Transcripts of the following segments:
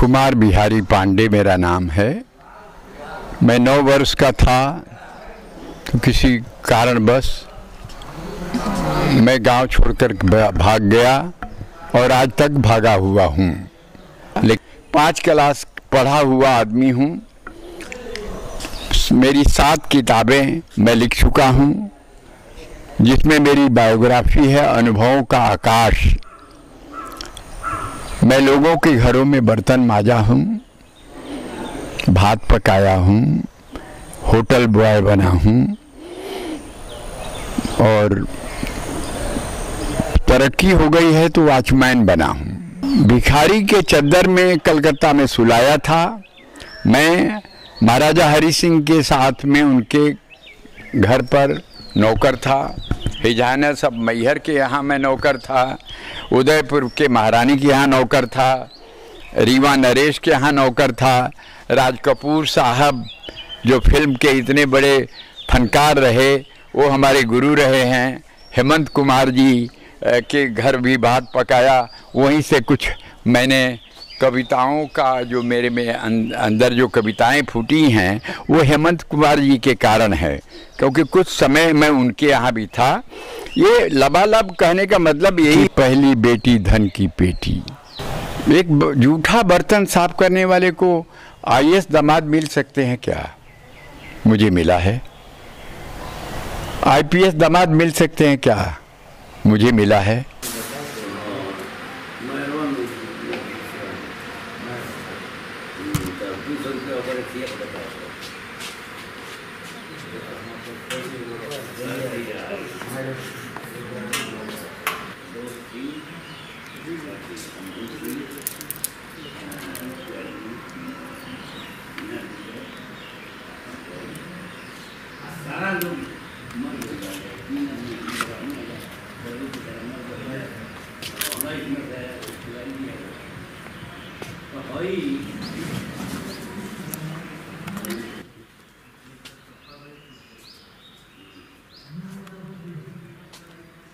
कुमार बिहारी पांडे मेरा नाम है। मैं 9 वर्ष का था तो किसी कारणवश मैं गांव छोड़कर भाग गया और आज तक भागा हुआ हूँ। लेकिन 5 क्लास पढ़ा हुआ आदमी हूँ। मेरी 7 किताबें मैं लिख चुका हूँ, जिसमें मेरी बायोग्राफी है अनुभवों का आकाश। मैं लोगों के घरों में बर्तन मांजा हूँ, भात पकाया हूँ, होटल बॉय बना हूँ और तरक्की हो गई है तो वॉचमैन बना हूँ। भिखारी के चद्दर में कलकत्ता में सुलाया था। मैं महाराजा हरि सिंह के साथ में उनके घर पर नौकर था। हिजाना सब मैहर के यहाँ मैं नौकर था। उदयपुर के महारानी के यहाँ नौकर था। रीवा नरेश के यहाँ नौकर था। राज कपूर साहब जो फिल्म के इतने बड़े फनकार रहे, वो हमारे गुरु रहे हैं। हेमंत कुमार जी के घर भी भात पकाया। वहीं से कुछ मैंने कविताओं का जो मेरे में अंदर जो कविताएं फूटी हैं वो हेमंत कुमार जी के कारण है, क्योंकि कुछ समय मैं उनके यहाँ भी था। ये लबालब कहने का मतलब यही, पहली बेटी धन की पेटी। एक जूठा बर्तन साफ करने वाले को आईएएस दामाद मिल सकते हैं क्या? मुझे मिला है। आईपीएस दामाद मिल सकते हैं क्या? मुझे मिला है।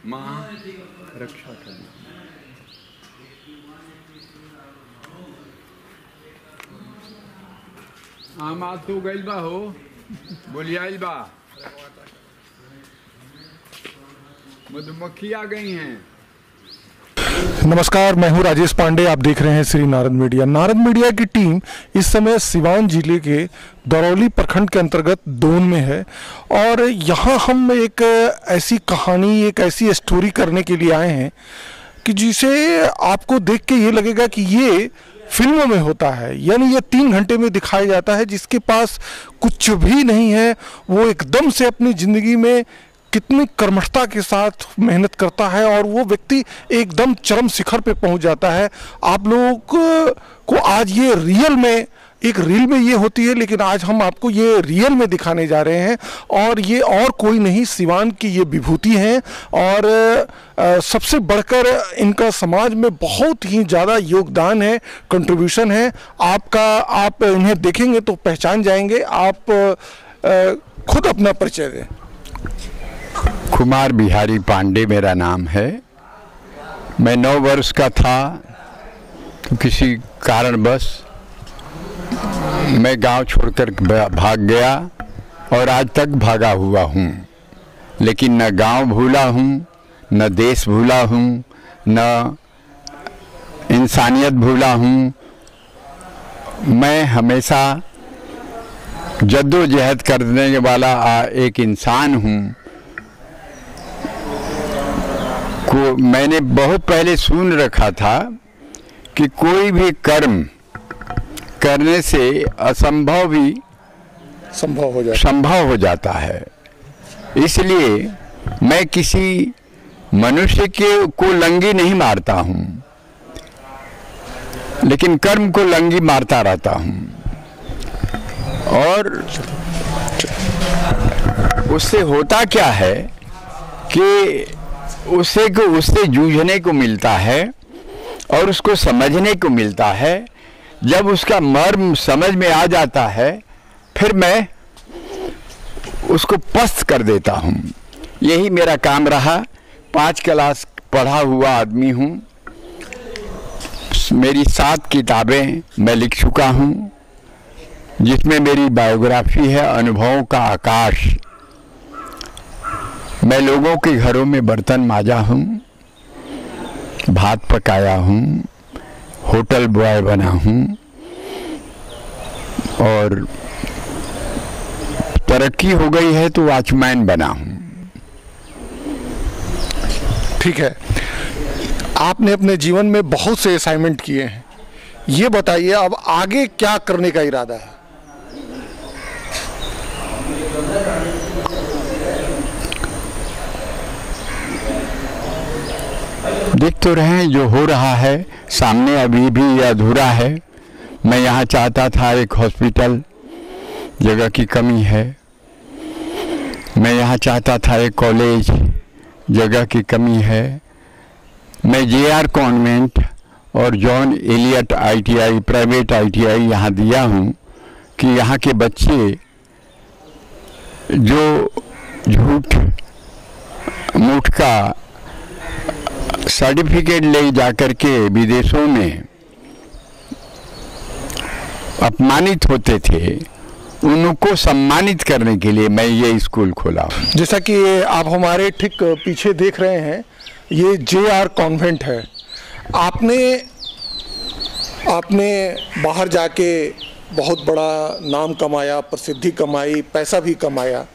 माँ रक्षा करना। आमाद तो गइल बा हो, बोलियाइल बा, मधुमक्खी आ गई हैं। नमस्कार, मैं हूं राजेश पांडे। आप देख रहे हैं श्री नारद मीडिया। नारद मीडिया की टीम इस समय सिवान जिले के दरौली प्रखंड के अंतर्गत दोन में है और यहां हम एक ऐसी कहानी, एक ऐसी स्टोरी करने के लिए आए हैं कि जिसे आपको देख के ये लगेगा कि ये फिल्मों में होता है, यानी ये 3 घंटे में दिखाया जाता है। जिसके पास कुछ भी नहीं है वो एकदम से अपनी ज़िंदगी में कितनी कर्मठता के साथ मेहनत करता है और वो व्यक्ति एकदम चरम शिखर पे पहुंच जाता है। आप लोगों को आज ये रियल में, एक रील में ये होती है, लेकिन आज हम आपको ये रियल में दिखाने जा रहे हैं। और ये और कोई नहीं, सिवान की ये विभूति हैं और सबसे बढ़कर इनका समाज में बहुत ही ज़्यादा योगदान है, कंट्रीब्यूशन है। आप इन्हें देखेंगे तो पहचान जाएंगे। आप खुद अपना परिचय दें। कुमार बिहारी पांडे मेरा नाम है। मैं 9 वर्ष का था तो किसी कारणवश मैं गांव छोड़कर भाग गया और आज तक भागा हुआ हूँ। लेकिन न गांव भूला हूँ, न देश भूला हूँ, न इंसानियत भूला हूँ। मैं हमेशा जद्दोजहद करने वाला एक इंसान हूँ। को मैंने बहुत पहले सुन रखा था कि कोई भी कर्म करने से असंभव भी संभव हो जाता है। इसलिए मैं किसी मनुष्य को लंगी नहीं मारता हूँ, लेकिन कर्म को लंगी मारता रहता हूँ। और उससे होता क्या है कि उससे जूझने को मिलता है और उसको समझने को मिलता है। जब उसका मर्म समझ में आ जाता है फिर मैं उसको पस्त कर देता हूँ। यही मेरा काम रहा। 5 क्लास पढ़ा हुआ आदमी हूँ। मेरी 7 किताबें मैं लिख चुका हूँ, जिसमें मेरी बायोग्राफी है अनुभवों का आकाश। मैं लोगों के घरों में बर्तन मांजा हूँ, भात पकाया हूँ, होटल बॉय बना हूँ और तरक्की हो गई है तो वॉचमैन बना हूँ। ठीक है, आपने अपने जीवन में बहुत से असाइनमेंट किए हैं, ये बताइए अब आगे क्या करने का इरादा है? देख तो रहे हैं जो हो रहा है सामने, अभी भी अधूरा है। मैं यहाँ चाहता था एक हॉस्पिटल, जगह की कमी है। मैं यहाँ चाहता था एक कॉलेज, जगह की कमी है। मैं JR कॉन्वेंट और John Elliot ITI private ITI यहाँ दिया हूँ कि यहाँ के बच्चे जो झूठ मूठ का सर्टिफिकेट ले जाकर के विदेशों में अपमानित होते थे, उनको सम्मानित करने के लिए मैं ये स्कूल खोला। जैसा कि आप हमारे ठीक पीछे देख रहे हैं, ये JR कॉन्वेंट है। आपने बाहर जाके बहुत बड़ा नाम कमाया, प्रसिद्धि कमाई, पैसा भी कमाया,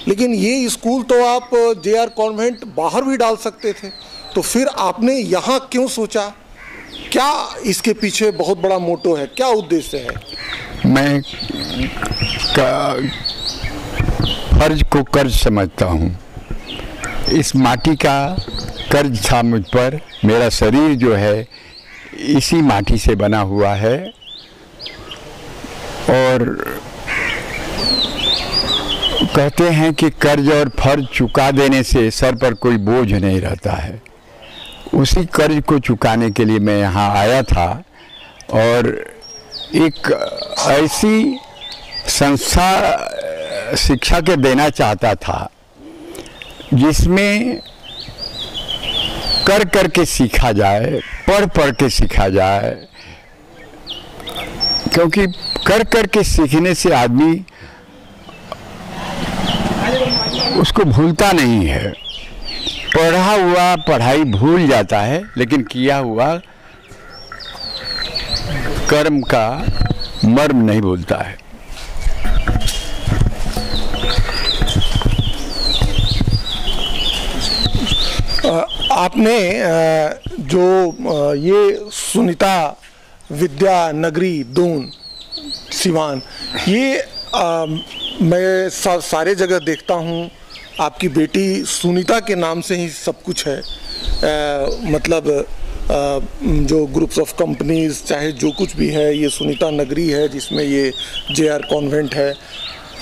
लेकिन ये स्कूल तो आप JR कॉन्वेंट बाहर भी डाल सकते थे, तो फिर आपने यहाँ क्यों सोचा? क्या इसके पीछे बहुत बड़ा मोटो है, क्या उद्देश्य है? मैं फर्ज को कर्ज समझता हूँ। इस माटी का कर्ज था मुझ पर। मेरा शरीर जो है इसी माटी से बना हुआ है और कहते हैं कि कर्ज और फर्ज चुका देने से सर पर कोई बोझ नहीं रहता है। उसी कर्ज को चुकाने के लिए मैं यहाँ आया था और एक ऐसी संस्था शिक्षा के देना चाहता था जिसमें कर कर के सीखा जाए, पढ़ पढ़ के सीखा जाए, क्योंकि कर कर के सीखने से आदमी उसको भूलता नहीं है। पढ़ा हुआ पढ़ाई भूल जाता है, लेकिन किया हुआ कर्म का मर्म नहीं भूलता है। आपने जो ये सुनीता विद्या नगरी दून सिवान, ये मैं सारे जगह देखता हूँ आपकी बेटी सुनीता के नाम से ही सब कुछ है। मतलब जो ग्रुप्स ऑफ कंपनीज, चाहे जो कुछ भी है, ये सुनीता नगरी है जिसमें ये JR कॉन्वेंट है।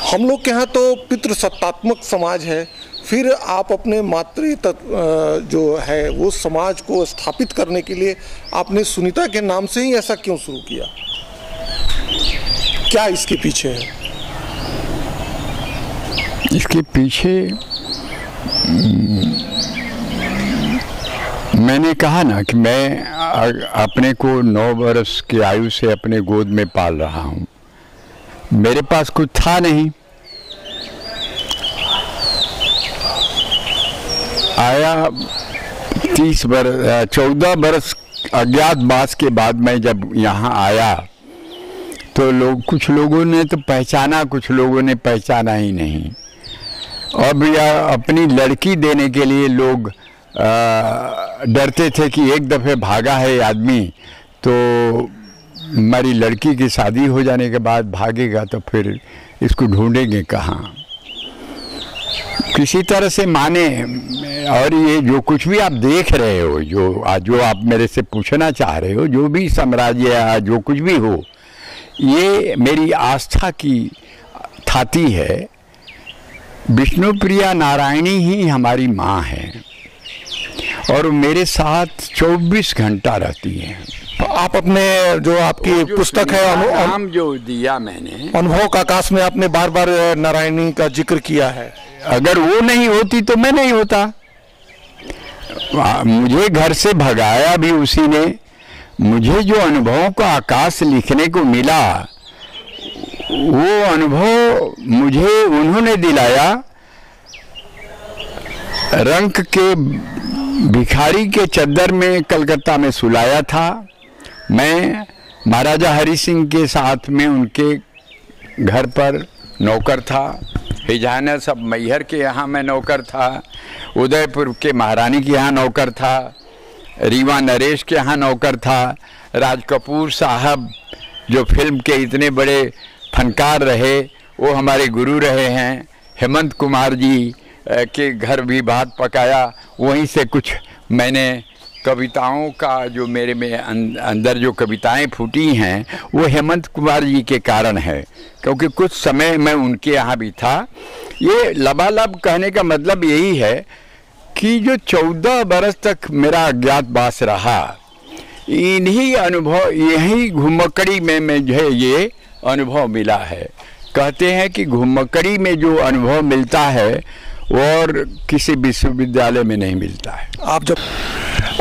हम लोग के यहाँ तो पितृसत्तात्मक समाज है, फिर आप अपने मातृ जो है वो समाज को स्थापित करने के लिए आपने सुनीता के नाम से ही ऐसा क्यों शुरू किया? क्या इसके पीछे है? इसके पीछे मैंने कहा ना कि मैं अपने को 9 वर्ष की आयु से अपने गोद में पाल रहा हूँ। मेरे पास कुछ था नहीं, आया 14 बरस अज्ञातवास के बाद मैं जब यहाँ आया तो कुछ लोगों ने तो पहचाना, कुछ लोगों ने पहचाना ही नहीं। अब अपनी लड़की देने के लिए लोग डरते थे कि एक दफ़े भागा है आदमी तो हमारी लड़की की शादी हो जाने के बाद भागेगा तो फिर इसको ढूंढेंगे कहाँ। किसी तरह से माने। और ये जो कुछ भी आप देख रहे हो, जो आप मेरे से पूछना चाह रहे हो, जो भी साम्राज्य या जो कुछ भी हो, ये मेरी आस्था की थाती है। विष्णुप्रिया नारायणी ही हमारी माँ है और मेरे साथ 24 घंटा रहती है। आप अपने जो आपकी पुस्तक है नाम जो दिया मैंने, अनुभव का आकाश में, आपने बार बार नारायणी का जिक्र किया है। अगर वो नहीं होती तो मैं नहीं होता। मुझे घर से भगाया भी उसी ने, मुझे जो अनुभवों का आकाश लिखने को मिला, वो अनुभव मुझे उन्होंने दिलाया। रंक के भिखारी के चद्दर में कलकत्ता में सुलाया था। मैं महाराजा हरि सिंह के साथ में उनके घर पर नौकर था। हिजाना सब मैहर के यहाँ मैं नौकर था। उदयपुर के महारानी के यहाँ नौकर था। रीवा नरेश के यहाँ नौकर था। राज कपूर साहब जो फिल्म के इतने बड़े फनकार रहे, वो हमारे गुरु रहे हैं। हेमंत कुमार जी के घर भी भात पकाया। वहीं से कुछ मैंने कविताओं का जो मेरे में अंदर जो कविताएं फूटी हैं, वो हेमंत कुमार जी के कारण है, क्योंकि कुछ समय मैं उनके यहाँ भी था। ये लबालब कहने का मतलब यही है कि जो 14 बरस तक मेरा अज्ञातवास रहा, इन्हीं अनुभव, यही घुमक्कड़ी में मुझे ये अनुभव मिला है। कहते हैं कि घुमक्कड़ी में जो अनुभव मिलता है और किसी विश्वविद्यालय में नहीं मिलता है। आप जब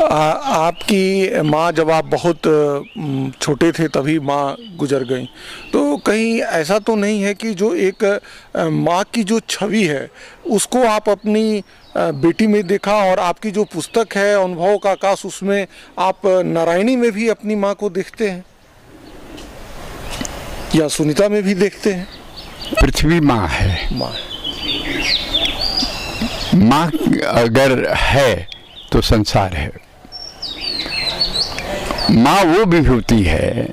आपकी माँ, जब आप बहुत छोटे थे तभी माँ गुजर गई, तो कहीं ऐसा तो नहीं है कि जो एक माँ की जो छवि है उसको आप अपनी बेटी में देखा, और आपकी जो पुस्तक है अनुभव का आकाश, उसमें आप नारायणी में भी अपनी माँ को देखते हैं या सुनीता में भी देखते हैं? पृथ्वी माँ है। माँ अगर है तो संसार है। माँ वो विभूति है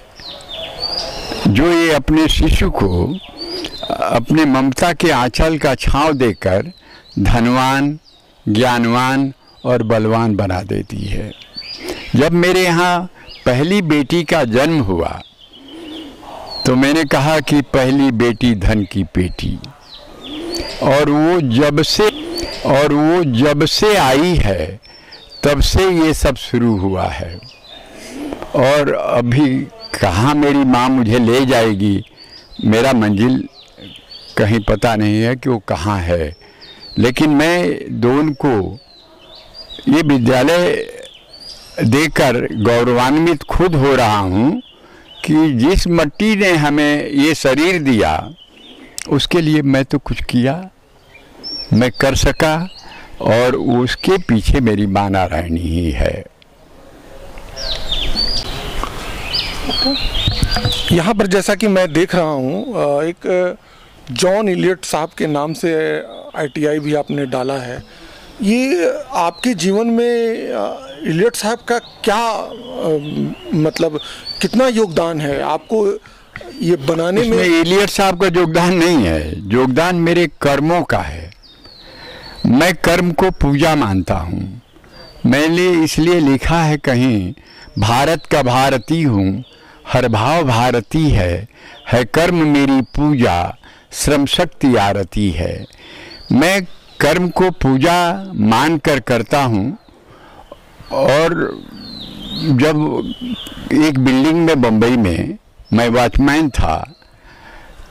जो ये अपने शिशु को अपने ममता के आंचल का छांव देकर धनवान, ज्ञानवान और बलवान बना देती है। जब मेरे यहाँ पहली बेटी का जन्म हुआ तो मैंने कहा कि पहली बेटी धन की पेटी, और वो जब से आई है तब से ये सब शुरू हुआ है। और अभी कहाँ मेरी माँ मुझे ले जाएगी, मेरा मंजिल कहीं पता नहीं है कि वो कहाँ है। लेकिन मैं दोनों को ये विद्यालय देकर गौरवान्वित खुद हो रहा हूँ कि जिस मिट्टी ने हमें ये शरीर दिया, उसके लिए मैं तो कुछ किया, मैं कर सका, और उसके पीछे मेरी माँ नारायणी ही है। यहाँ पर जैसा कि मैं देख रहा हूँ, एक जॉन इलियट साहब के नाम से ITI भी आपने डाला है। ये आपके जीवन में इलियट साहब का क्या मतलब कितना योगदान है आपको ये बनाने में? इलियट साहब का योगदान नहीं है, योगदान मेरे कर्मों का है। मैं कर्म को पूजा मानता हूँ। मैंने इसलिए लिखा है कहीं, भारत का भारती हूँ, हर भाव भारती है कर्म मेरी पूजा, श्रम शक्ति आरती है। मैं कर्म को पूजा मानकर करता हूँ। और जब एक बिल्डिंग में बम्बई में मैं वॉचमैन था,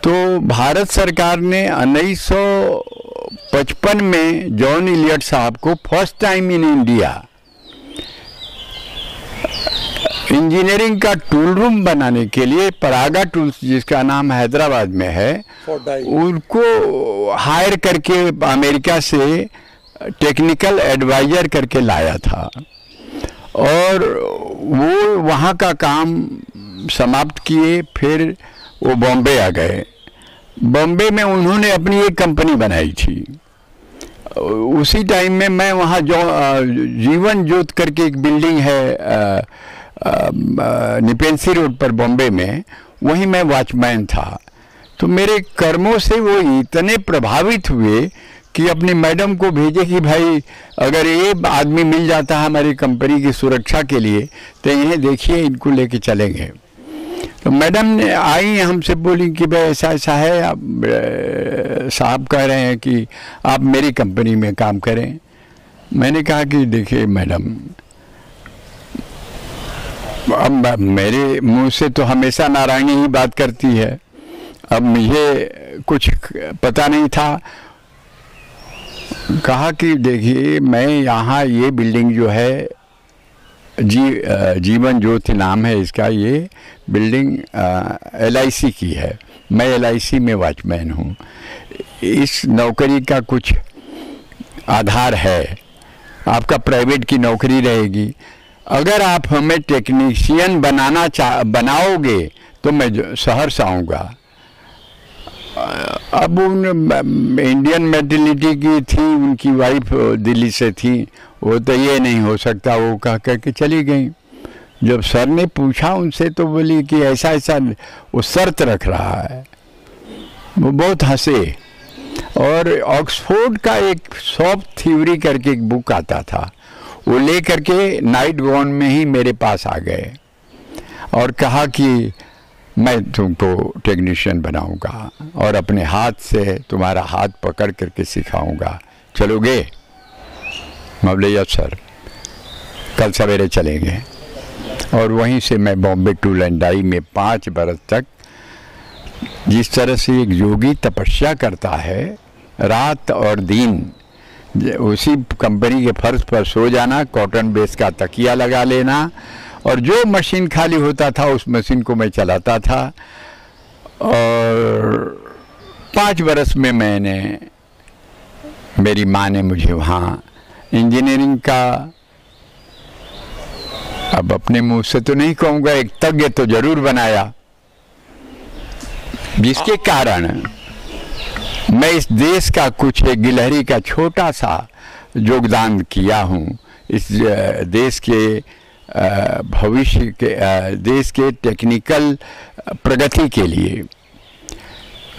तो भारत सरकार ने 1955 में जॉन इलियट साहब को first time in India engineering का टूल रूम बनाने के लिए, परागा टूल्स जिसका नाम हैदराबाद में है, उनको हायर करके अमेरिका से टेक्निकल एडवाइजर करके लाया था। और वो वहाँ का काम समाप्त किए, फिर वो बॉम्बे आ गए। बॉम्बे में उन्होंने अपनी एक कंपनी बनाई थी। उसी टाइम में मैं वहाँ जो जीवन ज्योत करके एक बिल्डिंग है निपेंसी रोड पर बॉम्बे में, वहीं मैं वॉचमैन था। तो मेरे कर्मों से वो इतने प्रभावित हुए कि अपनी मैडम को भेजे कि भाई अगर ये आदमी मिल जाता है हमारी कंपनी की सुरक्षा के लिए तो इन्हें देखिए, इनको लेके चलेंगे। तो मैडम ने आई, हमसे बोली कि भाई ऐसा ऐसा है, आप साहब कह रहे हैं कि आप मेरी कंपनी में काम करें। मैंने कहा कि देखिए मैडम, अब मेरे मुंह से तो हमेशा नारायणी ही बात करती है, अब मुझे कुछ पता नहीं था। कहा कि देखिए मैं यहाँ ये बिल्डिंग जो है जीवन ज्योति नाम है इसका। ये बिल्डिंग LIC की है। मैं LIC में वॉचमैन हूँ। इस नौकरी का कुछ आधार है, आपका प्राइवेट की नौकरी रहेगी। अगर आप हमें टेक्नीशियन बनाओगे तो मैं शहर से आऊँगा। अब उन इंडियन मेंटेलिटी की थी, उनकी वाइफ दिल्ली से थी, वो तो ये नहीं हो सकता, वो कह के चली गई। जब सर ने पूछा उनसे तो बोली कि ऐसा ऐसा वो शर्त रख रहा है। वो बहुत हंसे। और ऑक्सफोर्ड का एक सॉफ्ट थ्योरी करके एक बुक आता था, वो ले करके नाइट गाउन में ही मेरे पास आ गए और कहा कि मैं तुमको टेक्नीशियन बनाऊंगा और अपने हाथ से तुम्हारा हाथ पकड़ करके सिखाऊंगा, चलोगे? मैं बोले यस सर, कल सवेरे चलेंगे। और वहीं से मैं बॉम्बे टूल एंड डाई में 5 बरस तक, जिस तरह से एक योगी तपस्या करता है रात और दिन, उसी कंपनी के फर्श पर सो जाना, कॉटन बेस का तकिया लगा लेना, और जो मशीन खाली होता था उस मशीन को मैं चलाता था। और 5 बरस में मेरी माँ ने मुझे वहाँ इंजीनियरिंग का, अब अपने मुंह से तो नहीं कहूँगा, एक तज्ञ तो जरूर बनाया, जिसके कारण मैं इस देश का कुछ एक गिलहरी का छोटा सा योगदान किया हूँ। इस देश के भविष्य के, देश के टेक्निकल प्रगति के लिए।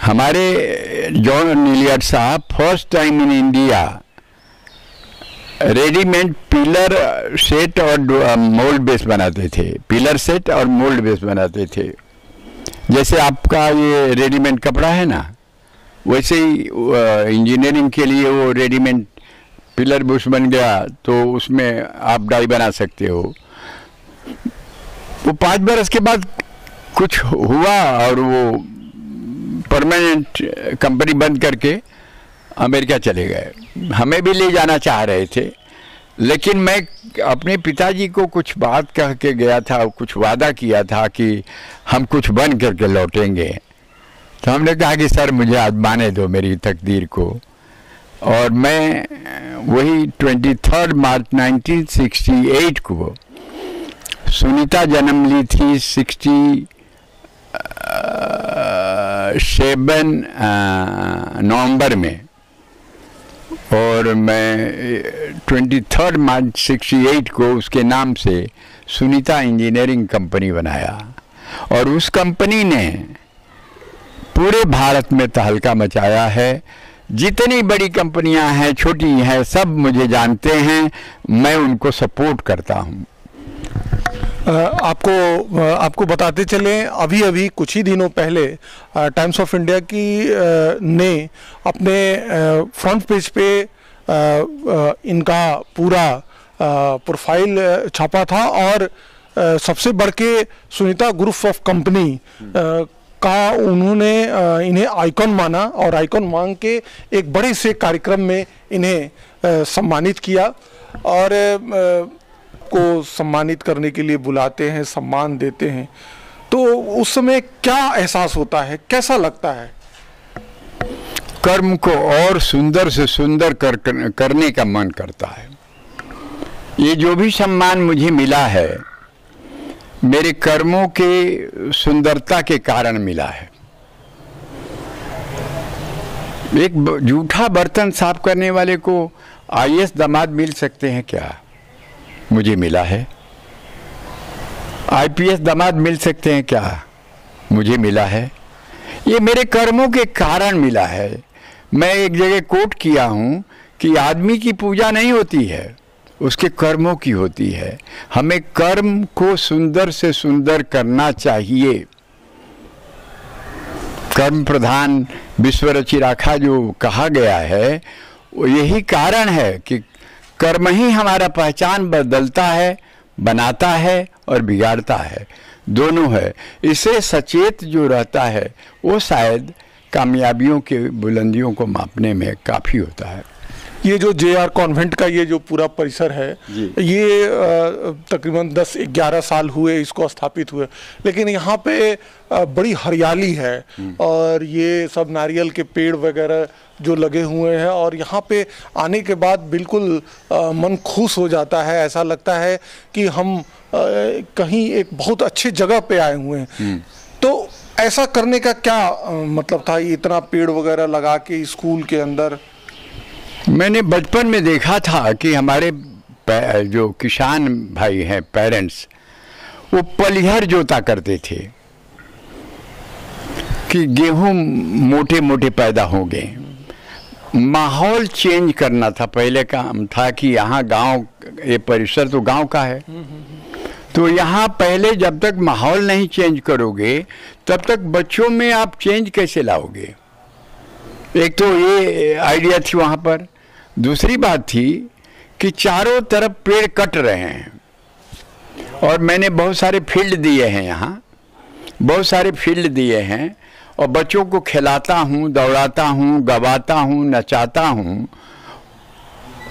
हमारे जॉन नीलियड साहब first time in India readymade pillar set और मोल्ड बेस बनाते थे। पिलर सेट और मोल्ड बेस बनाते थे। जैसे आपका ये रेडीमेड कपड़ा है ना, वैसे ही इंजीनियरिंग के लिए वो रेडीमेड पिलर बेस बन गया, तो उसमें आप डाई बना सकते हो। वो 5 बरस के बाद कुछ हुआ और वो परमानेंट कंपनी बंद करके अमेरिका चले गए। हमें भी ले जाना चाह रहे थे, लेकिन मैं अपने पिताजी को कुछ बात कह के गया था, कुछ वादा किया था कि हम कुछ बन करके लौटेंगे। तो हमने कहा कि सर मुझे आजमाने दो मेरी तकदीर को। और मैं वही 23 मार्च 1968 को, सुनीता जन्म ली थी 67 नवंबर में, और मैं 23 मार्च 68 को उसके नाम से सुनीता इंजीनियरिंग कंपनी बनाया। और उस कंपनी ने पूरे भारत में तहलका मचाया है। जितनी बड़ी कंपनियां हैं, छोटी हैं, सब मुझे जानते हैं, मैं उनको सपोर्ट करता हूं। आपको बताते चलें, अभी कुछ ही दिनों पहले टाइम्स ऑफ इंडिया की ने अपने फ्रंट पेज पे इनका पूरा प्रोफाइल छापा था, और सबसे बढ़ के सुनीता ग्रुप ऑफ कंपनी का उन्होंने इन्हें आइकॉन माना, और आइकॉन मान के एक बड़े से कार्यक्रम में इन्हें सम्मानित किया। और को सम्मानित करने के लिए बुलाते हैं, सम्मान देते हैं, तो उस समय क्या एहसास होता है, कैसा लगता है? कर्म को और सुंदर से सुंदर करने का मन करता है। ये जो भी सम्मान मुझे मिला है, मेरे कर्मों के सुंदरता के कारण मिला है। एक जूठा बर्तन साफ करने वाले को IAS दामाद मिल सकते हैं क्या? मुझे मिला है। IPS दामाद मिल सकते हैं क्या? मुझे मिला है। ये मेरे कर्मों के कारण मिला है। मैं एक जगह कोट किया हूँ कि आदमी की पूजा नहीं होती है, उसके कर्मों की होती है। हमें कर्म को सुंदर से सुंदर करना चाहिए। कर्म प्रधान विश्व रचि राखा जो कहा गया है, वो यही कारण है कि कर्म ही हमारा पहचान बदलता है, बनाता है और बिगाड़ता है, दोनों है। इसे सचेत जो रहता है वो शायद कामयाबियों के बुलंदियों को मापने में काफ़ी होता है। ये जो JR कॉन्वेंट का ये जो पूरा परिसर है, ये तकरीबन 10-11 साल हुए इसको स्थापित हुए, लेकिन यहाँ पे बड़ी हरियाली है और ये सब नारियल के पेड़ वगैरह जो लगे हुए हैं, और यहाँ पे आने के बाद बिल्कुल मन खुश हो जाता है। ऐसा लगता है कि हम कहीं एक बहुत अच्छे जगह पे आए हुए हैं। तो ऐसा करने का क्या मतलब था, इतना पेड़ वगैरह लगा के स्कूल के अंदर? मैंने बचपन में देखा था कि हमारे जो किसान भाई हैं, पेरेंट्स, वो पलिहर जोता करते थे कि गेहूं मोटे मोटे पैदा होंगे। माहौल चेंज करना था। पहले काम था कि यहाँ गांव, ये परिसर तो गांव का है, तो यहाँ पहले जब तक माहौल नहीं चेंज करोगे तब तक बच्चों में आप चेंज कैसे लाओगे। एक तो ये आइडिया थी वहाँ पर। दूसरी बात थी कि चारों तरफ पेड़ कट रहे हैं, और मैंने बहुत सारे फील्ड दिए हैं यहाँ, बहुत सारे फील्ड दिए हैं, और बच्चों को खिलाता हूँ, दौड़ाता हूँ, गवाता हूँ, नचाता हूँ,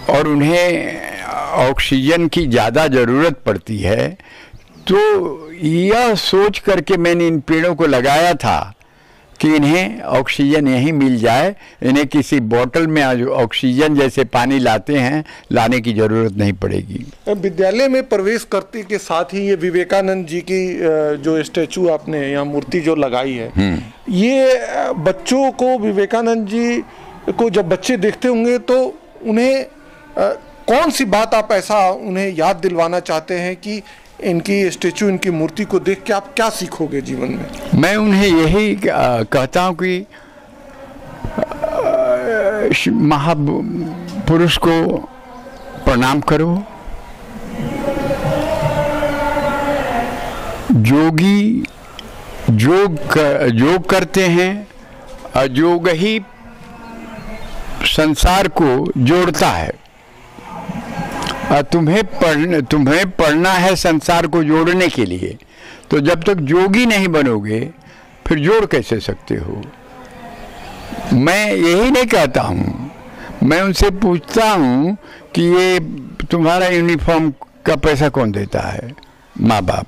और उन्हें ऑक्सीजन की ज़्यादा ज़रूरत पड़ती है। तो यह सोच करके मैंने इन पेड़ों को लगाया था कि इन्हें ऑक्सीजन यहीं मिल जाए, इन्हें किसी बोतल में ऑक्सीजन जैसे पानी लाते हैं लाने की ज़रूरत नहीं पड़ेगी। विद्यालय में प्रवेश करते के साथ ही ये विवेकानंद जी की जो स्टैचू आपने यहाँ मूर्ति जो लगाई है, ये बच्चों को, विवेकानंद जी को जब बच्चे देखते होंगे तो उन्हें कौन सी बात आप ऐसा उन्हें याद दिलवाना चाहते हैं कि इनकी स्टैचू, इनकी मूर्ति को देख के आप क्या सीखोगे जीवन में? मैं उन्हें यही कहता हूँ कि महापुरुष को प्रणाम करो। जोगी योग करते हैं, और योग ही संसार को जोड़ता है। तुम्हें पढ़ना है संसार को जोड़ने के लिए, तो जब तक जोगी नहीं बनोगे फिर जोड़ कैसे सकते हो। मैं यही नहीं कहता हूँ, मैं उनसे पूछता हूँ कि ये तुम्हारा यूनिफॉर्म का पैसा कौन देता है? माँ बाप।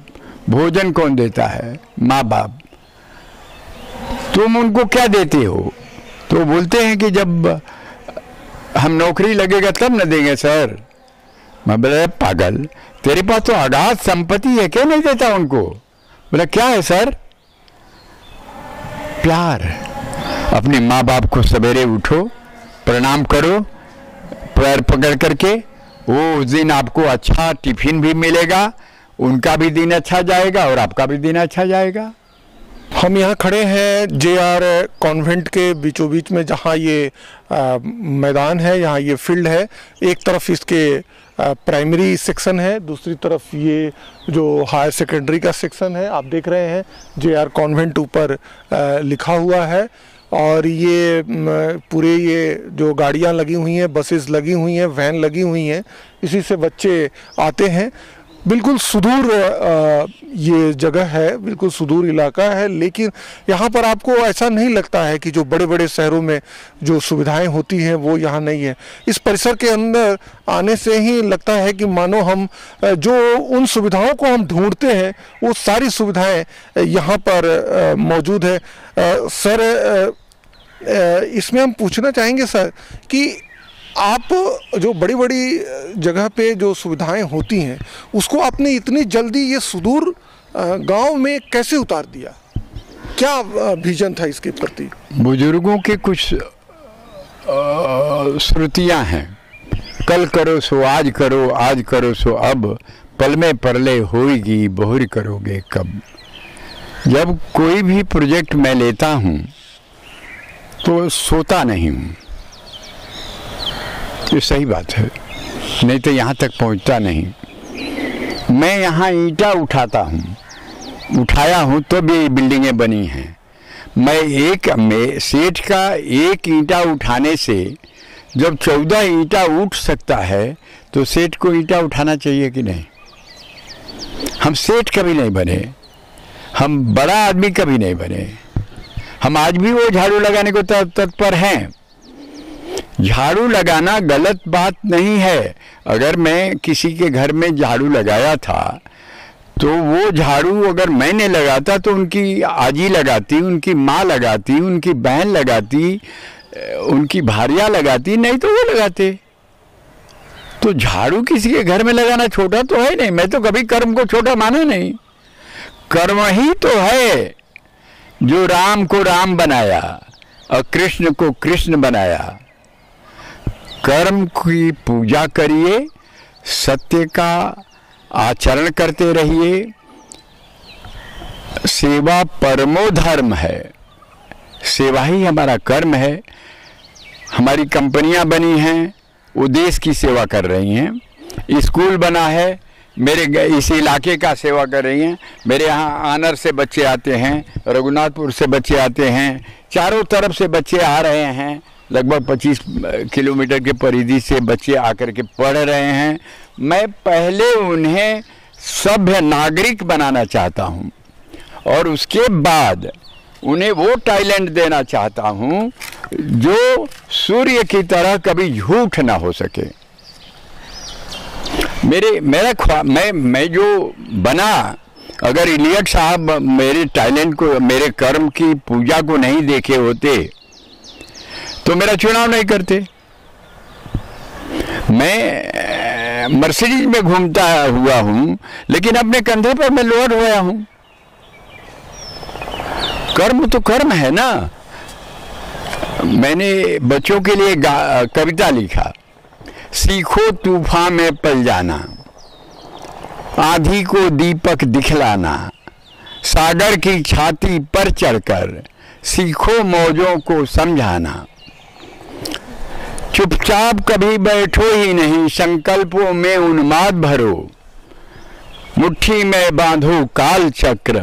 भोजन कौन देता है? माँ बाप। तुम उनको क्या देते हो? तो बोलते हैं कि जब हम नौकरी लगेगा तब न देंगे सर। मैं बोला पागल, तेरे पास तो अगाध संपत्ति है, क्यों नहीं देता उनको? बोला क्या है सर? प्यार। अपने माँ बाप को सवेरे उठो, प्रणाम करो, पैर पकड़ करके, वो उस दिन आपको अच्छा टिफिन भी मिलेगा, उनका भी दिन अच्छा जाएगा और आपका भी दिन अच्छा जाएगा। हम यहाँ खड़े हैं JR कॉन्वेंट के बीचों बीच में, जहाँ ये मैदान है, यहाँ ये फील्ड है। एक तरफ इसके प्राइमरी सेक्शन है, दूसरी तरफ ये जो हायर सेकेंडरी का सेक्शन है। आप देख रहे हैं JR कॉन्वेंट ऊपर लिखा हुआ है, और ये पूरे ये जो गाड़ियाँ लगी हुई हैं, बसेस लगी हुई हैं, वैन लगी हुई हैं, इसी से बच्चे आते हैं। बिल्कुल सुदूर ये जगह है, बिल्कुल सुदूर इलाका है, लेकिन यहाँ पर आपको ऐसा नहीं लगता है कि जो बड़े बड़े शहरों में जो सुविधाएं होती हैं वो यहाँ नहीं है। इस परिसर के अंदर आने से ही लगता है कि मानो हम जो उन सुविधाओं को हम ढूंढते हैं वो सारी सुविधाएं यहाँ पर मौजूद है। सर, इसमें हम पूछना चाहेंगे सर कि आप जो बड़ी बड़ी जगह पे जो सुविधाएं होती हैं उसको आपने इतनी जल्दी ये सुदूर गांव में कैसे उतार दिया? क्या विजन था इसके प्रति? बुजुर्गों के कुछ श्रुतियां हैं, कल करो सो आज करो, आज करो सो अब, पल में परले होएगी बहुरी करोगे कब। जब कोई भी प्रोजेक्ट मैं लेता हूँ तो सोता नहीं हूँ, ये सही बात है, नहीं तो यहाँ तक पहुँचता नहीं। मैं यहाँ ईंटा उठाता हूँ, उठाया हूँ तो भी बिल्डिंगें बनी हैं। मैं सेठ का एक ईंटा उठाने से जब 14 ईंटा उठ सकता है तो सेठ को ईंटा उठाना चाहिए कि नहीं? हम सेठ कभी नहीं बने, हम बड़ा आदमी कभी नहीं बने, हम आज भी वो झाड़ू लगाने को तत्पर हैं, झाड़ू लगाना गलत बात नहीं है। अगर मैं किसी के घर में झाड़ू लगाया था तो वो झाड़ू अगर मैंने लगाता तो उनकी आजी लगाती, उनकी माँ लगाती, उनकी बहन लगाती, उनकी भारिया लगाती, नहीं तो वो लगाते। तो झाड़ू किसी के घर में लगाना छोटा तो है नहीं। मैं तो कभी कर्म को छोटा माना नहीं। कर्म ही तो है जो राम को राम बनाया और कृष्ण को कृष्ण बनाया। कर्म की पूजा करिए, सत्य का आचरण करते रहिए। सेवा परमो धर्म है, सेवा ही हमारा कर्म है। हमारी कंपनियां बनी हैं, वो देश की सेवा कर रही हैं। स्कूल बना है, मेरे इस इलाके का सेवा कर रही हैं। मेरे यहाँ आनर से बच्चे आते हैं, रघुनाथपुर से बच्चे आते हैं, चारों तरफ से बच्चे आ रहे हैं। लगभग 25 किलोमीटर के परिधि से बच्चे आकर के पढ़ रहे हैं। मैं पहले उन्हें सभ्य नागरिक बनाना चाहता हूँ और उसके बाद उन्हें वो टैलेंट देना चाहता हूँ जो सूर्य की तरह कभी झूठ ना हो सके। मैं जो बना, अगर इलियट साहब मेरे टैलेंट को, मेरे कर्म की पूजा को नहीं देखे होते तो मेरा चुनाव नहीं करते। मैं मर्सिडीज में घूमता हुआ हूं, लेकिन अपने कंधे पर मैं लोड होया हूं। कर्म तो कर्म है ना। मैंने बच्चों के लिए कविता लिखा, सीखो तूफान में पल जाना, आंधी को दीपक दिखलाना, सागर की छाती पर चढ़कर सीखो मौजों को समझाना। चुपचाप कभी बैठो ही नहीं, संकल्पों में उन्माद भरो, मुट्ठी में बांधो काल चक्र,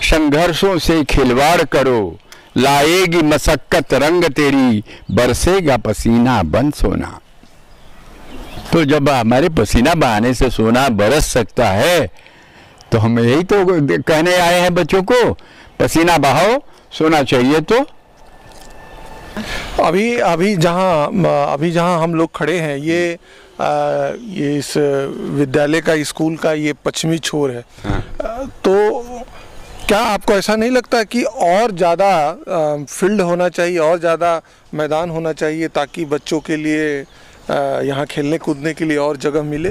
संघर्षों से खिलवाड़ करो, लाएगी मशक्कत रंग तेरी, बरसेगा पसीना बन सोना। तो जब हमारे पसीना बहाने से सोना बरस सकता है तो हम यही तो कहने आए हैं बच्चों को, पसीना बहाओ, सोना चाहिए तो। अभी जहाँ हम लोग खड़े हैं, ये इस विद्यालय का, स्कूल का ये पश्चिमी छोर है। तो क्या आपको ऐसा नहीं लगता कि और ज़्यादा फील्ड होना चाहिए, और ज़्यादा मैदान होना चाहिए ताकि बच्चों के लिए यहाँ खेलने कूदने के लिए और जगह मिले?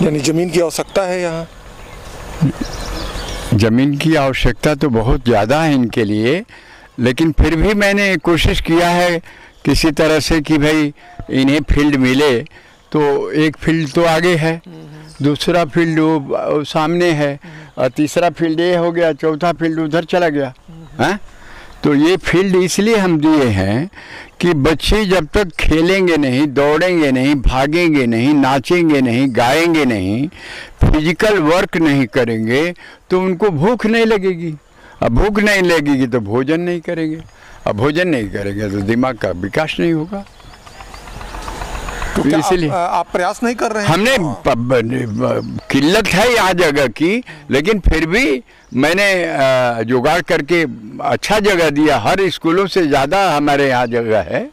यानी ज़मीन की आवश्यकता है यहाँ। ज़मीन की आवश्यकता तो बहुत ज़्यादा है इनके लिए, लेकिन फिर भी मैंने कोशिश किया है किसी तरह से कि भाई इन्हें फील्ड मिले। तो एक फील्ड तो आगे है, दूसरा फील्ड वो सामने है, और तीसरा फील्ड ये हो गया, चौथा फील्ड उधर चला गया है। तो ये फील्ड इसलिए हम दिए हैं कि बच्चे जब तक खेलेंगे नहीं, दौड़ेंगे नहीं, भागेंगे नहीं, नाचेंगे नहीं, गाएंगे नहीं, फिजिकल वर्क नहीं करेंगे तो उनको भूख नहीं लगेगी। अब भूख नहीं लगेगी तो भोजन नहीं करेंगे, अब भोजन नहीं करेंगे तो दिमाग का विकास नहीं होगा। तो इसलिए आप प्रयास नहीं कर रहे हैं? हमने किल्लत है यहाँ जगह की, लेकिन फिर भी मैंने जुगाड़ करके अच्छा जगह दिया। हर स्कूलों से ज़्यादा हमारे यहाँ जगह है।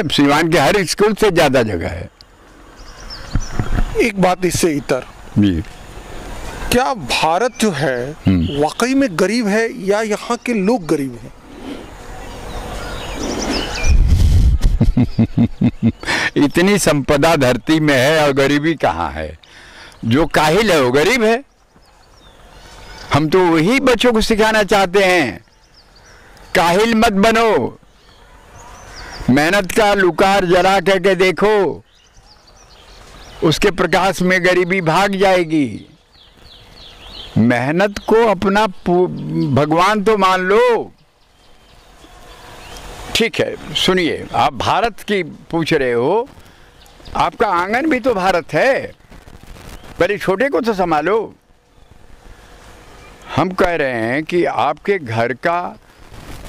सीवान के हर स्कूल से ज़्यादा जगह है। एक बात इससे इतर जी, क्या भारत जो है वाकई में गरीब है या यहाँ के लोग गरीब हैं? इतनी संपदा धरती में है और गरीबी कहाँ है? जो काहिल है वो गरीब है। हम तो वही बच्चों को सिखाना चाहते हैं, काहिल मत बनो, मेहनत का लुकार जला करके देखो, उसके प्रकाश में गरीबी भाग जाएगी। मेहनत को अपना भगवान तो मान लो। ठीक है, सुनिए, आप भारत की पूछ रहे हो, आपका आंगन भी तो भारत है, पहले छोटे को तो संभालो। हम कह रहे हैं कि आपके घर का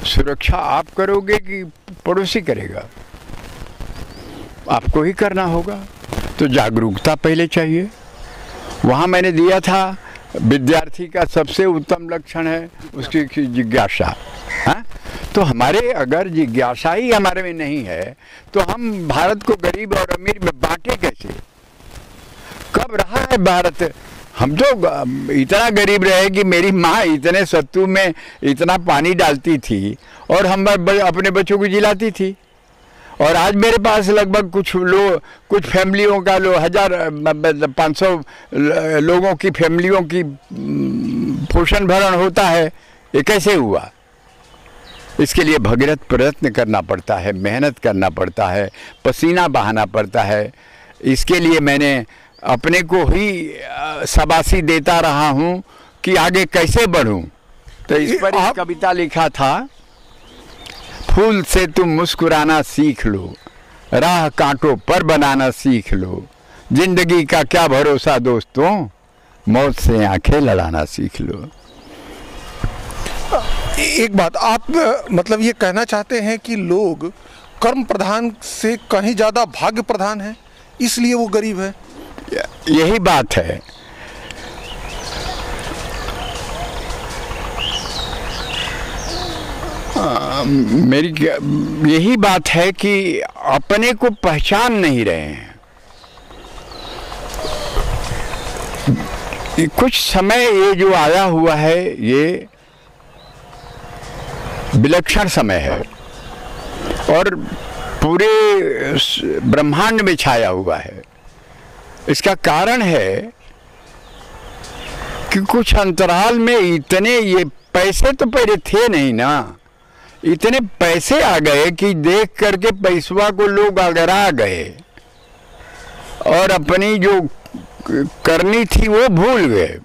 सुरक्षा आप करोगे कि पड़ोसी करेगा? आपको ही करना होगा। तो जागरूकता पहले चाहिए। वहाँ मैंने दिया था विद्यार्थी का सबसे उत्तम लक्षण है उसकी जिज्ञासा। हाँ, तो हमारे अगर जिज्ञासा ही हमारे में नहीं है तो हम भारत को गरीब और अमीर में बांटे कैसे? कब रहा है भारत? हम तो इतना गरीब रहे कि मेरी माँ इतने सत्तू में इतना पानी डालती थी और हम अपने बच्चों को जिलाती थी। और आज मेरे पास लगभग कुछ फैमिलियों का 1500 लोगों की फैमिलियों की पोषण भरण होता है। ये कैसे हुआ? इसके लिए भगीरथ प्रयत्न करना पड़ता है, मेहनत करना पड़ता है, पसीना बहाना पड़ता है। इसके लिए मैंने अपने को ही शाबाशी देता रहा हूँ कि आगे कैसे बढ़ूँ। तो इस पर एक कविता लिखा था, फूल से तुम मुस्कुराना सीख लो, राह कांटों पर बनाना सीख लो, जिंदगी का क्या भरोसा दोस्तों, मौत से आंखें लड़ाना सीख लो। एक बात आप मतलब ये कहना चाहते हैं कि लोग कर्म प्रधान से कहीं ज्यादा भाग्य प्रधान है, इसलिए वो गरीब है? यही बात है। मेरी यही बात है कि अपने को पहचान नहीं रहे हैं। कुछ समय ये जो आया हुआ है ये विलक्षण समय है और पूरे ब्रह्मांड में छाया हुआ है। इसका कारण है कि कुछ अंतराल में इतने ये पैसे तो पहले थे नहीं ना, इतने पैसे आ गए कि देख करके पैसवा को लोग अगरा गए और अपनी जो करनी थी वो भूल गए।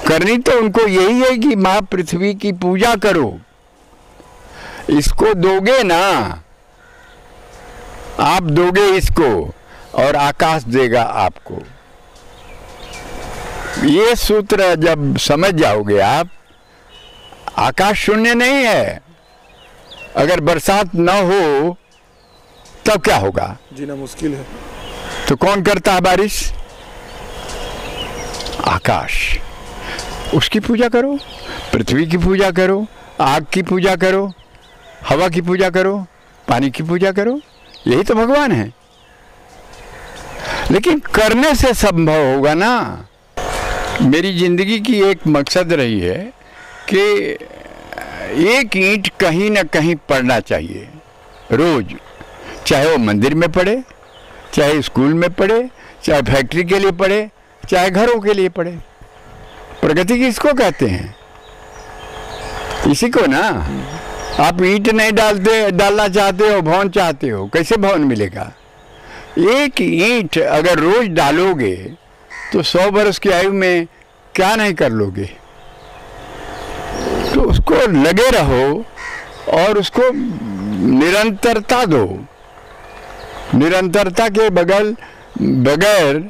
करनी तो उनको यही है कि माँ पृथ्वी की पूजा करो, इसको दोगे ना, आप दोगे इसको और आकाश देगा आपको। ये सूत्र जब समझ जाओगे आप, आकाश शून्य नहीं है। अगर बरसात न हो तब क्या होगा? जीना मुश्किल है। तो कौन करता है बारिश? आकाश। उसकी पूजा करो, पृथ्वी की पूजा करो, आग की पूजा करो, हवा की पूजा करो, पानी की पूजा करो। यही तो भगवान है। लेकिन करने से संभव होगा ना। मेरी जिंदगी की एक मकसद रही है कि एक ईंट कहीं ना कहीं पड़ना चाहिए रोज, चाहे वो मंदिर में पड़े, चाहे स्कूल में पड़े, चाहे फैक्ट्री के लिए पड़े, चाहे घरों के लिए पड़े। प्रगति किसको कहते हैं? इसी को ना। आप ईंट नहीं डालना चाहते हो, भवन चाहते हो, कैसे भवन मिलेगा? एक ईंट अगर रोज डालोगे तो 100 वर्ष की आयु में क्या नहीं कर लोगे। तो उसको लगे रहो और उसको निरंतरता दो। निरंतरता के बगैर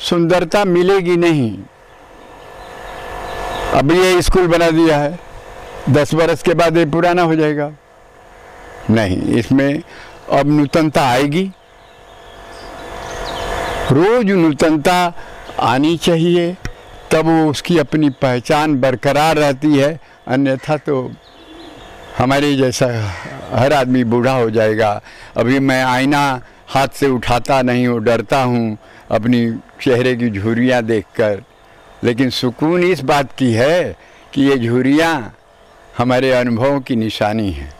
सुंदरता मिलेगी नहीं। अब ये स्कूल बना दिया है, 10 वर्ष के बाद ये पुराना हो जाएगा नहीं, इसमें अब नूतनता आएगी। रोज नूतनता आनी चाहिए, तब वो उसकी अपनी पहचान बरकरार रहती है। अन्यथा तो हमारे जैसा हर आदमी बूढ़ा हो जाएगा। अभी मैं आईना हाथ से उठाता नहीं हूँ, डरता हूँ अपनी चेहरे की झुर्रियाँ देखकर। लेकिन सुकून इस बात की है कि ये झुर्रियाँ हमारे अनुभवों की निशानी है।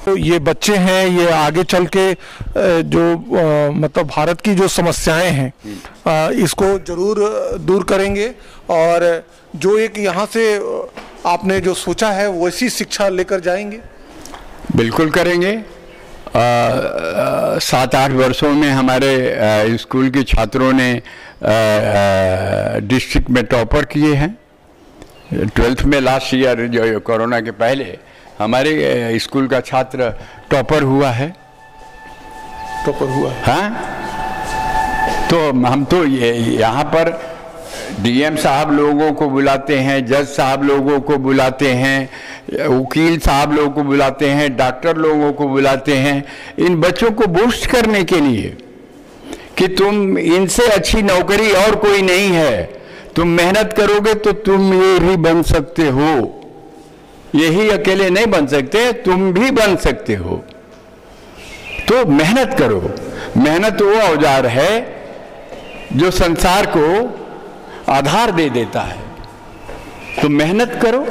तो ये बच्चे हैं, ये आगे चल के जो मतलब भारत की जो समस्याएं हैं इसको जरूर दूर करेंगे और जो एक यहाँ से आपने जो सोचा है वैसी शिक्षा लेकर जाएंगे। बिल्कुल करेंगे। 7-8 वर्षों में हमारे स्कूल के छात्रों ने डिस्ट्रिक्ट में टॉपर किए हैं। 12th में लास्ट ईयर जो कोरोना के पहले हमारे स्कूल का छात्र टॉपर हुआ है। हाँ, तो हम तो यहाँ पर डीएम साहब लोगों को बुलाते हैं, जज साहब लोगों को बुलाते हैं, वकील साहब लोगों को बुलाते हैं, डॉक्टर लोगों को बुलाते हैं, इन बच्चों को बूस्ट करने के लिए कि तुम इनसे अच्छी नौकरी और कोई नहीं है। तुम मेहनत करोगे तो तुम ये भी बन सकते हो, यही अकेले नहीं बन सकते, तुम भी बन सकते हो। तो मेहनत करो। मेहनत वो औजार है जो संसार को आधार दे देता है। तो मेहनत करो,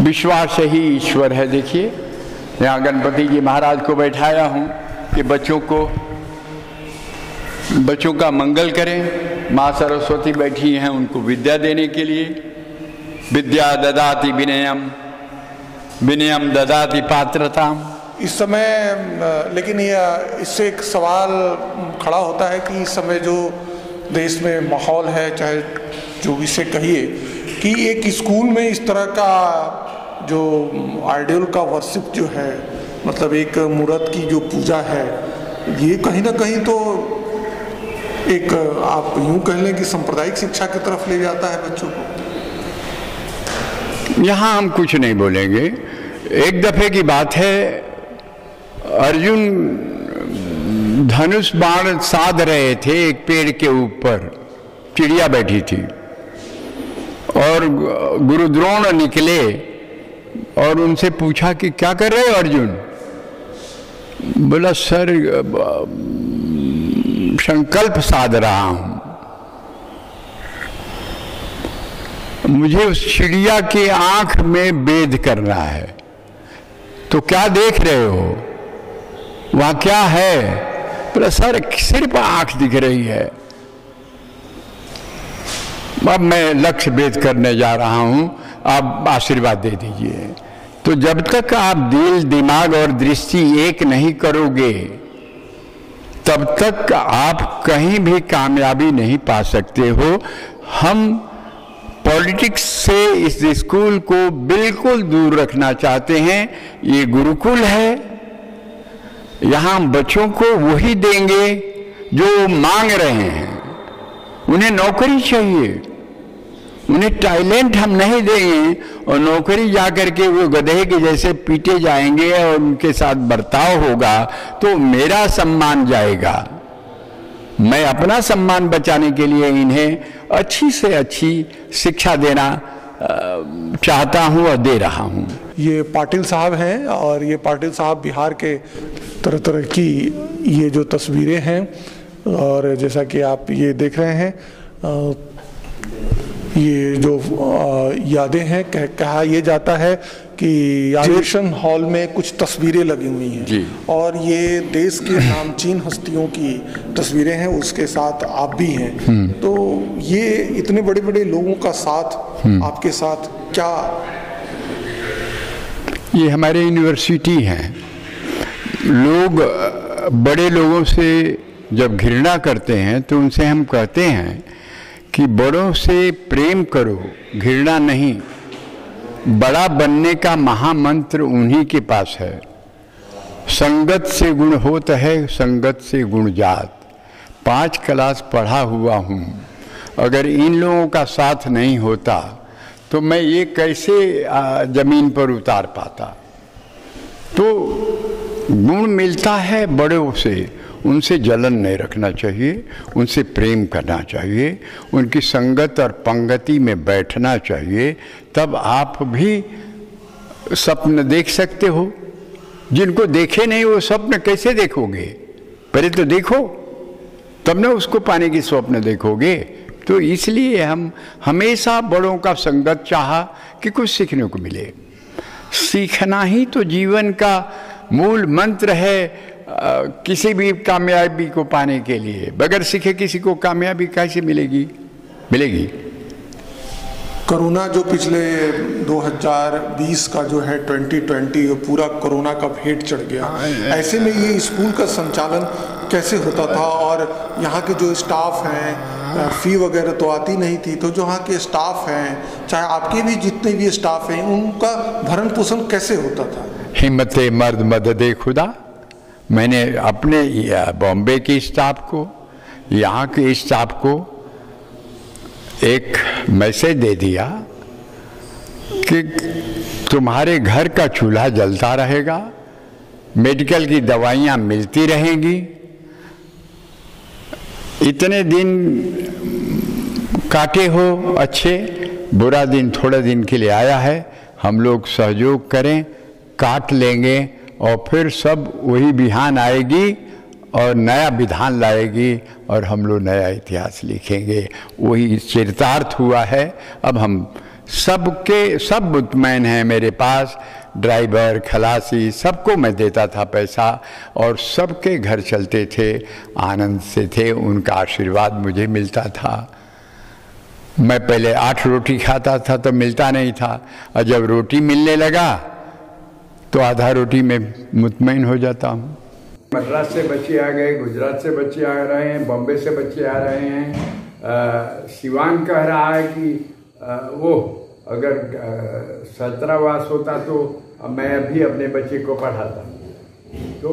विश्वास ही ईश्वर है। देखिए यहाँ गणपति जी महाराज को बैठाया हूँ कि बच्चों का मंगल करें। माँ सरस्वती बैठी हैं उनको विद्या देने के लिए। विद्या ददाति विनयम, विनयम ददाति पात्रताम। इस समय लेकिन ये इससे एक सवाल खड़ा होता है कि इस समय जो देश में माहौल है, चाहे जो इसे कहिए, कि एक स्कूल में इस तरह का जो आइडियल का वर्शिप जो है, मतलब एक मूर्त की जो पूजा है, ये कहीं ना कहीं तो एक आप यूं कह लें कि सांप्रदायिक शिक्षा की तरफ ले जाता है बच्चों को। यहाँ हम कुछ नहीं बोलेंगे। एक दफे की बात है, अर्जुन धनुष बाण साध रहे थे एक पेड़ के ऊपर, चिड़िया बैठी थी, और गुरु द्रोण निकले और उनसे पूछा कि क्या कर रहे हो अर्जुन? बोला सर संकल्प साध रहा हूं, मुझे उस चिड़िया की आंख में वेद करना है। तो क्या देख रहे हो, वहां क्या है? बोला सर सिर्फ आंख दिख रही है, अब मैं लक्ष्य भेद करने जा रहा हूं, आप आशीर्वाद दे दीजिए। तो जब तक आप दिल, दिमाग और दृष्टि एक नहीं करोगे, तब तक आप कहीं भी कामयाबी नहीं पा सकते हो। हम पॉलिटिक्स से इस स्कूल को बिल्कुल दूर रखना चाहते हैं। ये गुरुकुल है, यहाँ बच्चों को वही देंगे जो मांग रहे हैं। उन्हें नौकरी चाहिए, उन्हें टैलेंट हम नहीं देंगे, और नौकरी जाकर के वो गधे के जैसे पीटे जाएंगे और उनके साथ बर्ताव होगा तो मेरा सम्मान जाएगा। मैं अपना सम्मान बचाने के लिए इन्हें अच्छी से अच्छी शिक्षा देना चाहता हूं और दे रहा हूं। ये पाटिल साहब हैं, और ये पाटिल साहब बिहार के तरह तरह की ये जो तस्वीरें हैं, और जैसा कि आप ये देख रहे हैं, ये जो यादें हैं, कहा यह जाता है कि ग्रेजुएशन हॉल में कुछ तस्वीरें लगी हुई हैं, और ये देश के नामचीन हस्तियों की तस्वीरें हैं, उसके साथ आप भी हैं। तो ये इतने बड़े बड़े लोगों का साथ आपके साथ क्या? ये हमारे यूनिवर्सिटी हैं। लोग बड़े लोगों से जब घृणा करते हैं तो उनसे हम कहते हैं कि बड़ों से प्रेम करो, घृणा नहीं। बड़ा बनने का महामंत्र उन्हीं के पास है। संगत से गुण होत है, संगत से गुण जात। 5 क्लास पढ़ा हुआ हूँ, अगर इन लोगों का साथ नहीं होता तो मैं ये कैसे जमीन पर उतार पाता। तो गुण मिलता है बड़ों से, उनसे जलन नहीं रखना चाहिए, उनसे प्रेम करना चाहिए, उनकी संगत और पंगति में बैठना चाहिए। तब आप भी स्वप्न देख सकते हो। जिनको देखे नहीं वो स्वप्न कैसे देखोगे? पहले तो देखो, तब ना उसको पाने की स्वप्न देखोगे। तो इसलिए हम हमेशा बड़ों का संगत चाहा कि कुछ सीखने को मिले। सीखना ही तो जीवन का मूल मंत्र है। किसी भी कामयाबी को पाने के लिए बगैर सीखे किसी को कामयाबी कैसे मिलेगी? कोरोना जो पिछले 2020 का जो है 2020 पूरा कोरोना का भेंट चढ़ गया, ऐसे में ये स्कूल का संचालन कैसे होता था? और यहाँ के जो स्टाफ हैं, फी वगैरह तो आती नहीं थी, तो जो यहाँ के स्टाफ हैं, चाहे आपके भी जितने भी स्टाफ हैं, उनका भरण पोषण कैसे होता था? हिम्मत मर्द मदद खुदा। मैंने अपने बॉम्बे के स्टाफ को, यहाँ के स्टाफ को एक मैसेज दे दिया कि तुम्हारे घर का चूल्हा जलता रहेगा, मेडिकल की दवाइयाँ मिलती रहेंगी। इतने दिन काटे हो अच्छे, बुरा दिन थोड़े दिन के लिए आया है, हम लोग सहयोग करें, काट लेंगे और फिर सब वही बिहान आएगी और नया विधान लाएगी और हम लोग नया इतिहास लिखेंगे। वही चरितार्थ हुआ है। अब हम सब मुतमैन हैं। मेरे पास ड्राइवर, खलासी, सबको मैं देता था पैसा और सबके घर चलते थे, आनंद से थे, उनका आशीर्वाद मुझे मिलता था। मैं पहले 8 रोटी खाता था तो मिलता नहीं था, और जब रोटी मिलने लगा तो आधा रोटी में मुतमईन हो जाता हूँ। मद्रास से बच्चे आ गए, गुजरात से बच्चे आ रहे हैं, बॉम्बे से बच्चे आ रहे हैं। शिवांग कह रहा है कि वो अगर छात्रावास होता तो मैं अभी अपने बच्चे को पढ़ाता। तो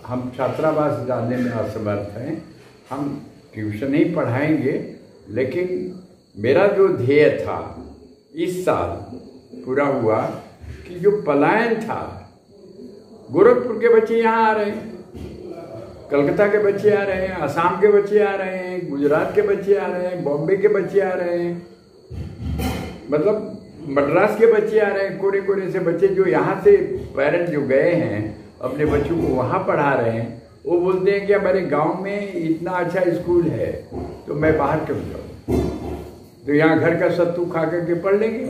हम छात्रावास जाने में असमर्थ हैं। हम ट्यूशन ही पढ़ाएंगे, लेकिन मेरा जो ध्येय था इस साल पूरा हुआ कि जो पलायन था, गोरखपुर के बच्चे यहाँ आ रहे हैं, कलकत्ता के बच्चे आ रहे हैं, असम के बच्चे आ रहे हैं, गुजरात के बच्चे आ रहे हैं, बॉम्बे के बच्चे आ रहे हैं, मतलब मद्रास के बच्चे आ रहे हैं। कोने कोने से बच्चे जो यहाँ से पेरेंट्स जो गए हैं अपने बच्चों को वहाँ पढ़ा रहे हैं, वो बोलते हैं कि हमारे गांव में इतना अच्छा स्कूल है तो मैं बाहर क्यों जाऊँ, तो यहाँ घर का सत्तू खा करके पढ़ लेंगे,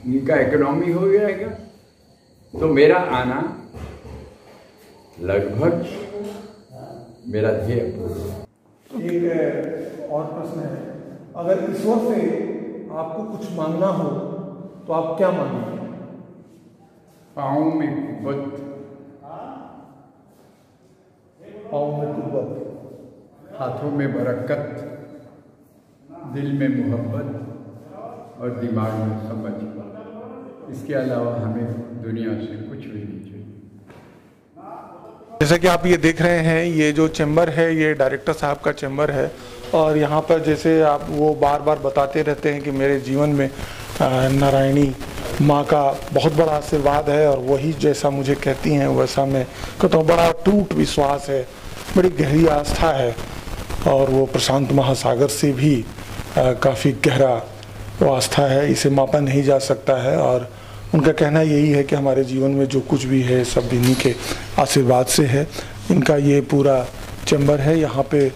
इनका इकोनॉमी हो जाएगा। तो मेरा आना लगभग मेरा ध्येय। एक और प्रश्न है, अगर ईश्वर से आपको कुछ मांगना हो तो आप क्या मांगेंगे? पाँव में कुव्वत, पाँव में कुव्वत, हाथों में बरकत, दिल में मोहब्बत और दिमाग में समझ। इसके अलावा हमें दुनिया से कुछ भी नहीं चाहिए। जैसा कि आप ये देख रहे हैं, ये जो चैम्बर है ये डायरेक्टर साहब का चैम्बर है, और यहाँ पर जैसे आप वो बार बार बताते रहते हैं कि मेरे जीवन में नारायणी माँ का बहुत बड़ा आशीर्वाद है, और वही जैसा मुझे कहती हैं वैसा मैं कहता हूँ। बड़ा टूट विश्वास है, बड़ी गहरी आस्था है, और वो प्रशांत महासागर से भी काफ़ी गहरा वो आस्था है, इसे मापा नहीं जा सकता है। और उनका कहना यही है कि हमारे जीवन में जो कुछ भी है सब इन्हीं के आशीर्वाद से है। इनका ये पूरा चैम्बर है, यहाँ पे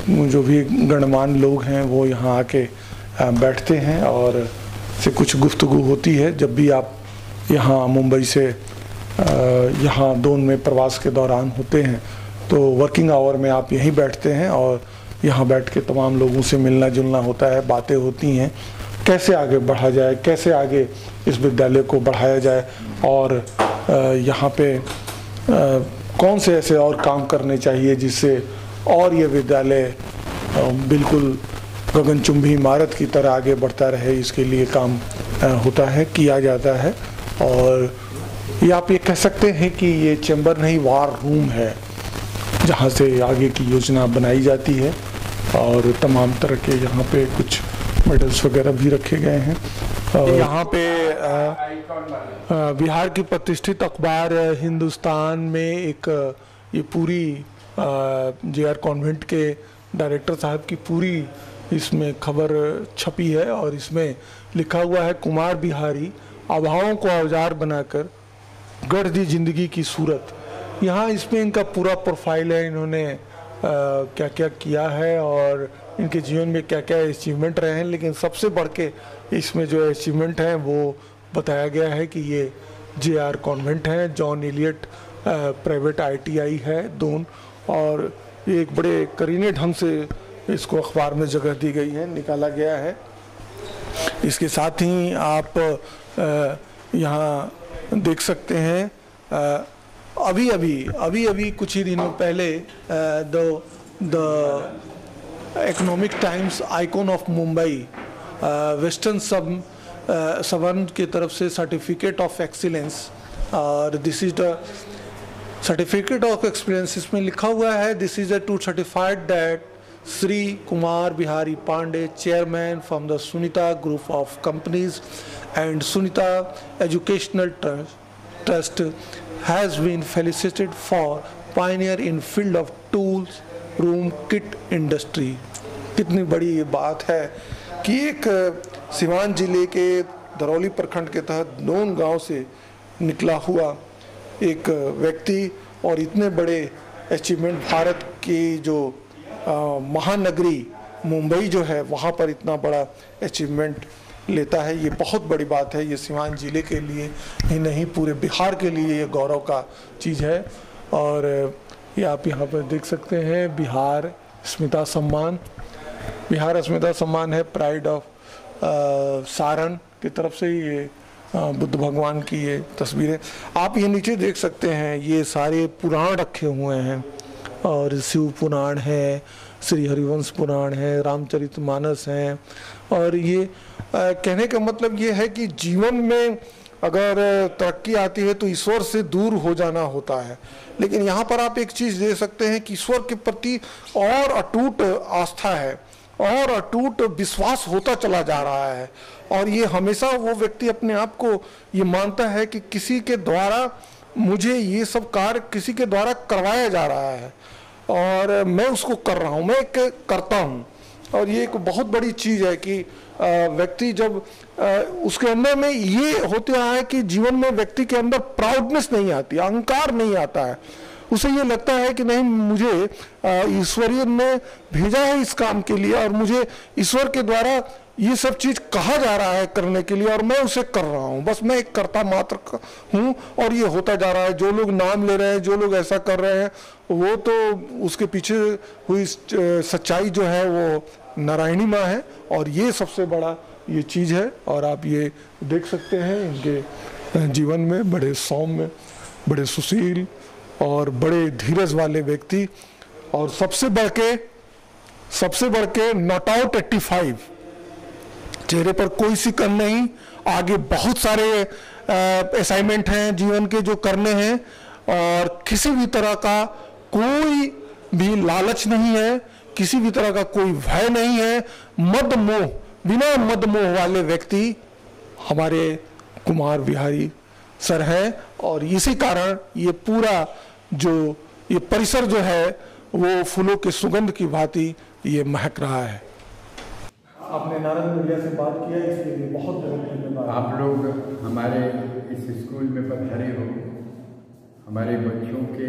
जो भी गणमान्य लोग हैं वो यहाँ आके बैठते हैं और से कुछ गुफ्तगू होती है। जब भी आप यहाँ मुंबई से यहाँ दोन में प्रवास के दौरान होते हैं तो वर्किंग आवर में आप यहीं बैठते हैं और यहाँ बैठ के तमाम लोगों से मिलना जुलना होता है, बातें होती हैं, कैसे आगे बढ़ा जाए, कैसे आगे इस विद्यालय को बढ़ाया जाए, और यहाँ पे कौन से ऐसे और काम करने चाहिए जिससे और ये विद्यालय बिल्कुल गगनचुंबी इमारत की तरह आगे बढ़ता रहे। इसके लिए काम होता है, किया जाता है। और ये आप ये कह सकते हैं कि ये चैम्बर नहीं, वार रूम है, जहाँ से आगे की योजना बनाई जाती है। और तमाम तरह के यहाँ पे कुछ मेडल्स वगैरह भी रखे गए हैं। यहाँ पे बिहार की प्रतिष्ठित अखबार हिंदुस्तान में एक ये पूरी JR कॉन्वेंट के डायरेक्टर साहब की पूरी इसमें खबर छपी है, और इसमें लिखा हुआ है, कुमार बिहारी अभावों को औजार बनाकर गढ़ दी जिंदगी की सूरत। यहाँ इसमें इनका पूरा प्रोफाइल है, इन्होंने क्या क्या किया है और इनके जीवन में क्या क्या अचीवमेंट रहे हैं। लेकिन सबसे बढ़ के इसमें जो अचीवमेंट हैं वो बताया गया है कि ये JR कॉन्वेंट है, जॉन एलियट प्राइवेट ITI है दोन, और ये एक बड़े करीने ढंग से इसको अखबार में जगह दी गई है, निकाला गया है। इसके साथ ही आप यहाँ देख सकते हैं अभी कुछ ही दिनों पहले the Economic Times icon of Mumbai western suburban की तरफ से सर्टिफिकेट ऑफ एक्सीलेंस, और this is the certificate of experience. इसमें लिखा हुआ है, this is to certified that Sri Kumar Bihari Pandey, chairman from the Sunita Group of Companies and Sunita Educational Trust, has been felicitated for pioneer in field of tools room kit industry. कितनी बड़ी ये बात है कि एक सिवान जिले के दरौली प्रखंड के तहत दोन गांव से निकला हुआ एक व्यक्ति और इतने बड़े अचीवमेंट, भारत की जो महानगरी मुंबई जो है वहाँ पर इतना बड़ा अचीवमेंट लेता है, ये बहुत बड़ी बात है। ये सिवान जिले के लिए ही नहीं, पूरे बिहार के लिए ये गौरव का चीज़ है। और ये आप यहाँ पर देख सकते हैं बिहार स्मिता सम्मान, बिहार स्मिता सम्मान है प्राइड ऑफ सारण की तरफ से। ये बुद्ध भगवान की ये तस्वीरें आप ये नीचे देख सकते हैं, ये सारे पुराण रखे हुए हैं और शिव पुराण है, श्री हरिवंश पुराण है, रामचरितमानस है। और ये कहने का मतलब ये है कि जीवन में अगर तरक्की आती है तो ईश्वर से दूर हो जाना होता है, लेकिन यहाँ पर आप एक चीज़ दे सकते हैं कि ईश्वर के प्रति और अटूट आस्था है और अटूट विश्वास होता चला जा रहा है। और ये हमेशा वो व्यक्ति अपने आप को ये मानता है कि किसी के द्वारा मुझे ये सब कार्य किसी के द्वारा करवाया जा रहा है और मैं उसको कर रहा हूँ, मैं एक करता हूँ। और ये एक बहुत बड़ी चीज़ है कि व्यक्ति जब उसके अंदर में ये होता है कि जीवन में व्यक्ति के अंदर प्राउडनेस नहीं आती, अहंकार नहीं आता है। उसे ये लगता है कि नहीं, मुझे ईश्वरीय ने भेजा है इस काम के लिए और मुझे ईश्वर के द्वारा ये सब चीज़ कहा जा रहा है करने के लिए और मैं उसे कर रहा हूँ, बस मैं एक कर्ता मात्र हूँ। और ये होता जा रहा है। जो लोग नाम ले रहे हैं, जो लोग ऐसा कर रहे हैं, वो तो उसके पीछे हुई सच्चाई जो है वो नारायणी माँ है और ये सबसे बड़ा ये चीज़ है। और आप ये देख सकते हैं इनके जीवन में बड़े सौम्य, बड़े सुशील और बड़े धीरज वाले व्यक्ति। और सबसे बढ़ के नॉट आउट 85, चेहरे पर कोई सिकन नहीं। आगे बहुत सारे असाइनमेंट हैं जीवन के जो करने हैं और किसी भी तरह का कोई भी लालच नहीं है, किसी भी तरह का कोई भय नहीं है। मद मोह, बिना मद मोह वाले व्यक्ति हमारे कुमार बिहारी सर हैं और इसी कारण ये पूरा जो ये परिसर जो है वो फूलों के सुगंध की भांति ये महक रहा है। आपने नारद मीडिया से बात किया, इसके लिए बहुत बहुत धन्यवाद। आप लोग हमारे इस स्कूल में पधारे हो, हमारे बच्चों के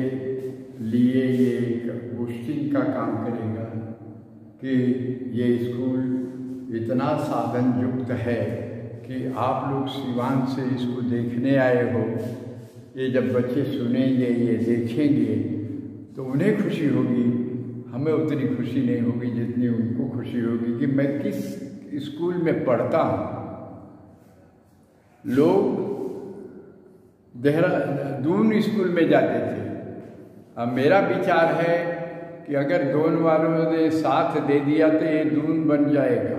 लिए ये एक बूस्टिंग का काम करेगा कि ये स्कूल इतना साधन युक्त है कि आप लोग सिवान से इसको देखने आए हो। ये जब बच्चे सुनेंगे, ये देखेंगे तो उन्हें खुशी होगी, हमें उतनी खुशी नहीं होगी जितनी उनको खुशी होगी कि मैं किस स्कूल में पढ़ता हूँ। लोग देहरादून स्कूल में जाते थे। अब मेरा विचार है कि अगर दून वालों ने साथ दे दिया तो ये दून बन जाएगा।